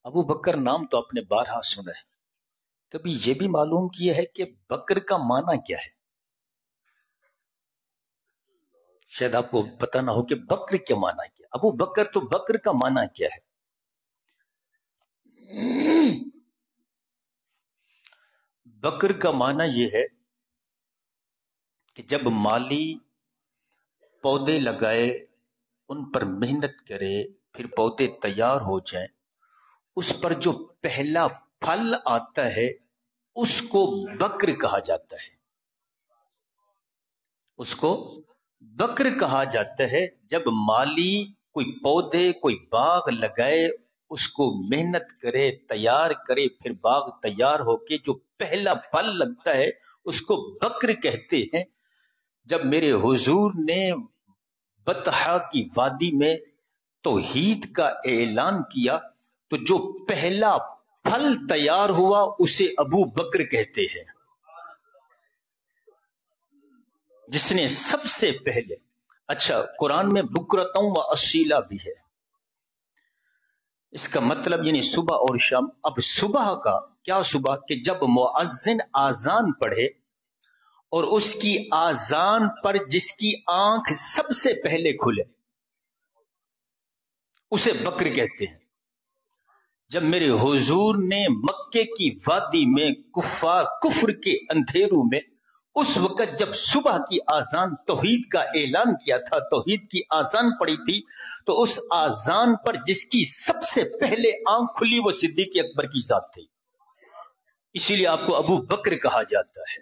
ابو بکر نام تو آپ نے بارہا سنا ہے، کبھی یہ بھی معلوم کیا ہے کہ بکر کا معنی کیا ہے؟ شاید آپ کو پتہ نہ ہو کہ بکر کے معنی کیا۔ ابو بکر تو بکر کا معنی کیا ہے؟ بکر کا معنی یہ ہے کہ جب مالی پودے لگائے، ان پر محنت کرے، پھر پودے تیار ہو جائیں، اس پر جو پہلا پھل آتا ہے اس کو بکر کہا جاتا ہے۔ اس کو بکر کہا جاتا ہے۔ جب مالی کوئی پودے، کوئی باغ لگائے، اس کو محنت کرے، تیار کرے، پھر باغ تیار ہو کے جو پہلا پھل لگتا ہے اس کو بکر کہتے ہیں۔ جب میرے حضور نے بطحا کی وادی میں توحید کا اعلان کیا تو جو پہلا پھل تیار ہوا اسے ابو بکر کہتے ہیں، جس نے سب سے پہلے۔ اچھا، قرآن میں بکرتوں و اصیلا بھی ہے، اس کا مطلب یعنی صبح اور شام۔ اب صبح کا کیا؟ صبح کہ جب مؤذن آذان پڑھے اور اس کی آذان پر جس کی آنکھ سب سے پہلے کھلے اسے بکر کہتے ہیں۔ جب میرے حضور نے مکے کی وادی میں کفر کے اندھیروں میں اس وقت جب صبح کی آذان توحید کا اعلان کیا تھا، توحید کی آذان پڑی تھی، تو اس آذان پر جس کی سب سے پہلے آنکھ کھلی وہ صدیق اکبر کی ذات تھی، اسی لیے آپ کو ابو بکر کہا جاتا ہے۔